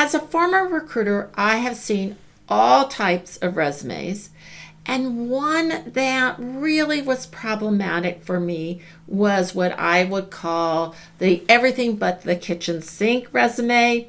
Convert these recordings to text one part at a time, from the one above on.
As a former recruiter, I have seen all types of resumes, and one that really was problematic for me was what I would call the everything but the kitchen sink resume,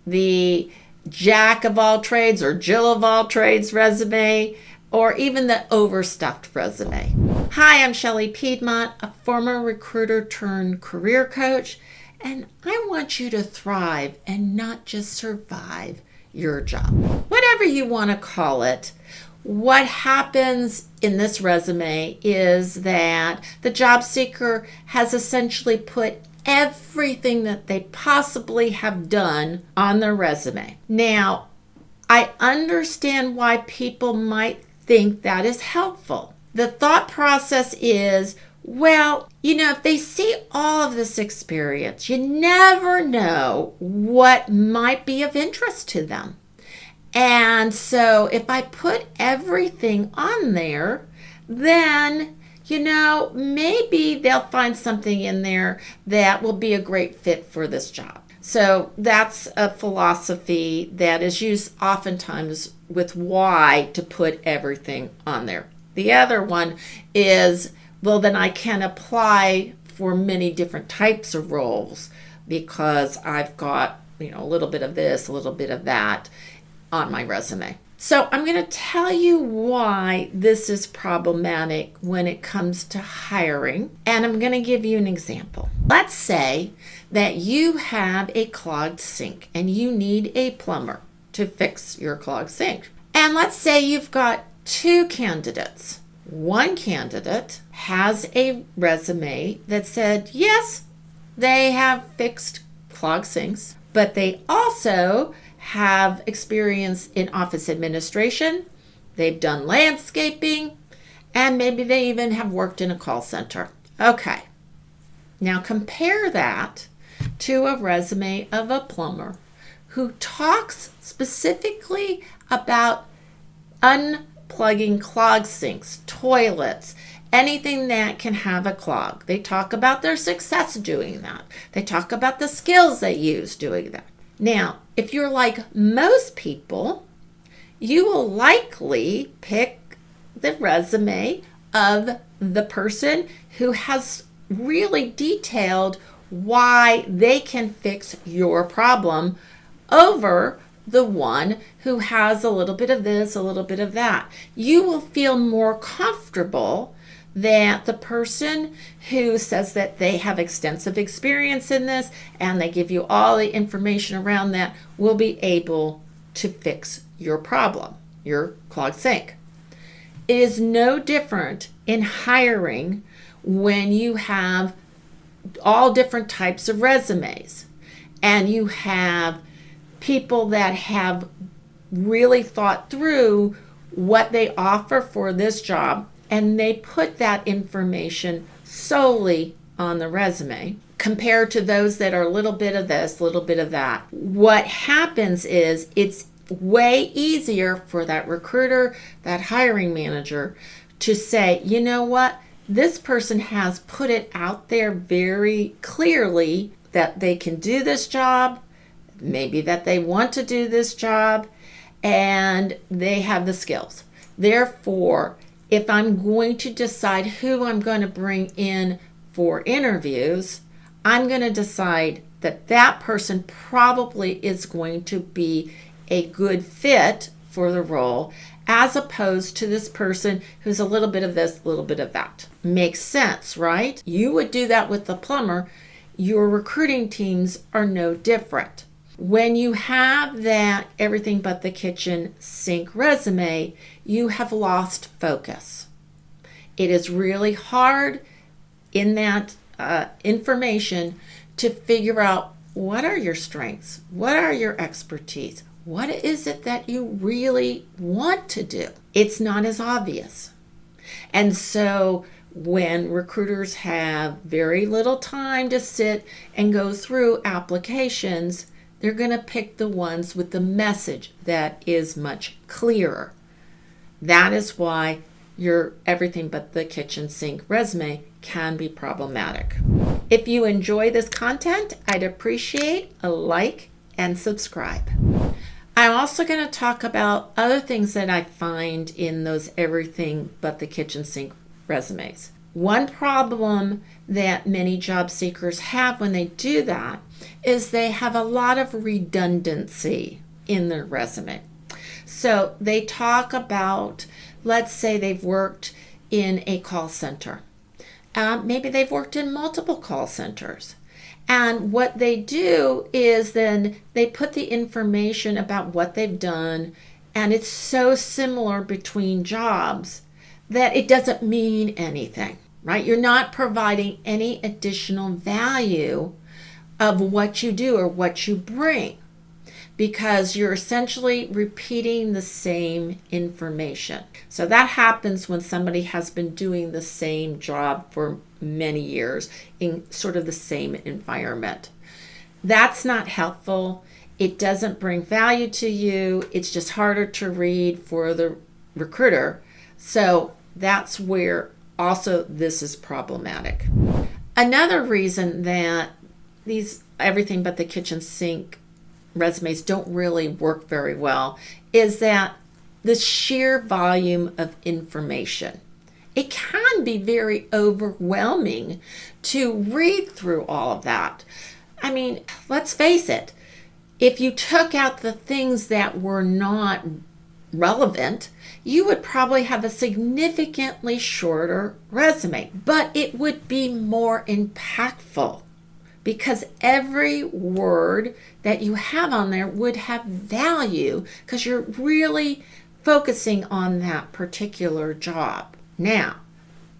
the jack of all trades or Jill of all trades resume, or even the overstuffed resume. Hi, I'm Shelley Piedmont, a former recruiter turned career coach, and I want you to thrive and not just survive your job. Whatever you want to call it, what happens in this resume is that the job seeker has essentially put everything that they possibly have done on their resume. Now, I understand why people might think that is helpful. The thought process is, well, if they see all of this experience, you never know what might be of interest to them. And so if I put everything on there, then, maybe they'll find something in there that will be a great fit for this job. So that's a philosophy that is used oftentimes with why to put everything on there. The other one is, well, then I can apply for many different types of roles because I've got, a little bit of this, a little bit of that on my resume. So I'm going to tell you why this is problematic when it comes to hiring, and I'm going to give you an example. Let's say that you have a clogged sink and you need a plumber to fix your clogged sink. And let's say you've got two candidates. One candidate has a resume that said, yes, they have fixed clogged sinks, but they also have experience in office administration, they've done landscaping, and maybe they even have worked in a call center. Okay, now compare that to a resume of a plumber who talks specifically about unplugging clogged sinks, toilets, anything that can have a clog. They talk about their success doing that. They talk about the skills they use doing that. Now, if you're like most people, you will likely pick the resume of the person who has really detailed why they can fix your problem over the one who has a little bit of this, a little bit of that. You will feel more comfortable that the person who says that they have extensive experience in this and they give you all the information around that will be able to fix your problem, your clogged sink. It is no different in hiring when you have all different types of resumes and you have people that have really thought through what they offer for this job, and they put that information solely on the resume compared to those that are a little bit of this, a little bit of that. What happens is it's way easier for that recruiter, that hiring manager to say, you know what, this person has put it out there very clearly that they can do this job, maybe that they want to do this job, and they have the skills. Therefore, if I'm going to decide who I'm going to bring in for interviews, I'm going to decide that that person probably is going to be a good fit for the role, as opposed to this person who's a little bit of this, a little bit of that. Makes sense, right? You would do that with the plumber. Your recruiting teams are no different. When you have that everything but the kitchen sink resume, you have lost focus. It is really hard in that information to figure out what are your strengths, what are your expertise, what is it that you really want to do. It's not as obvious. And so when recruiters have very little time to sit and go through applications, they're going to pick the ones with the message that is much clearer. That is why your everything but the kitchen sink resume can be problematic. If you enjoy this content, I'd appreciate a like and subscribe. I'm also going to talk about other things that I find in those everything but the kitchen sink resumes. One problem that many job seekers have when they do that is they have a lot of redundancy in their resume. So they talk about, let's say they've worked in a call center. Maybe they've worked in multiple call centers. And what they do is then they put the information about what they've done, and it's so similar between jobs that it doesn't mean anything, right? You're not providing any additional value of what you do or what you bring, because you're essentially repeating the same information. So that happens when somebody has been doing the same job for many years in sort of the same environment. That's not helpful. It doesn't bring value to you. It's just harder to read for the recruiter. So that's where also this is problematic. Another reason that these everything but the kitchen sink resumes don't really work very well is that the sheer volume of information. It can be very overwhelming to read through all of that. I mean, let's face it, if you took out the things that were not relevant, you would probably have a significantly shorter resume, but it would be more impactful because every word that you have on there would have value because you're really focusing on that particular job. Now,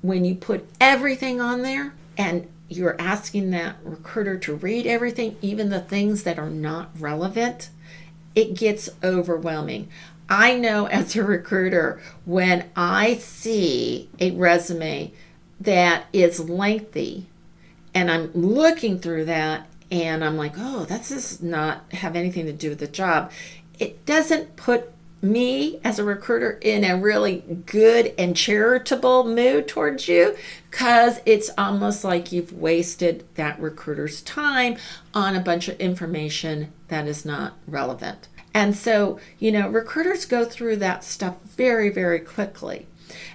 when you put everything on there and you're asking that recruiter to read everything, even the things that are not relevant, it gets overwhelming. I know as a recruiter, when I see a resume that is lengthy and I'm looking through that and I'm like, oh, that does not have anything to do with the job. It doesn't put me as a recruiter in a really good and charitable mood towards you, because it's almost like you've wasted that recruiter's time on a bunch of information that is not relevant. And so, recruiters go through that stuff very, very quickly.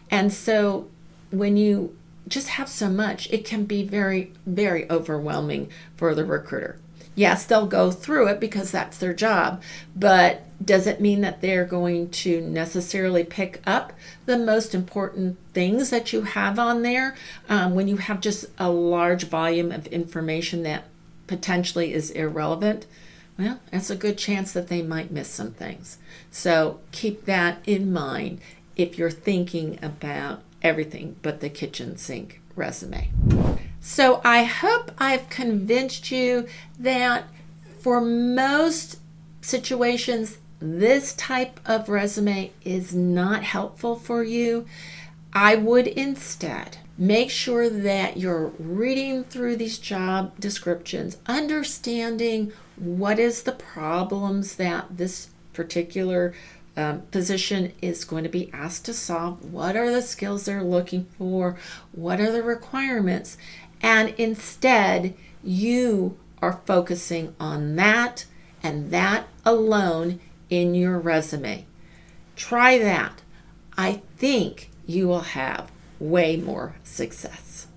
And so when you just have so much, it can be very, very overwhelming for the recruiter. Yes, they'll go through it because that's their job, but does it mean that they're going to necessarily pick up the most important things that you have on there when you have just a large volume of information that potentially is irrelevant? Well, that's a good chance that they might miss some things. So keep that in mind if you're thinking about everything but the kitchen sink resume. So I hope I've convinced you that for most situations, this type of resume is not helpful for you. I would instead make sure that you're reading through these job descriptions, understanding what is the problems that this particular position is going to be asked to solve, what are the skills they're looking for, what are the requirements, and instead you are focusing on that and that alone in your resume. Try that. I think you will have way more success.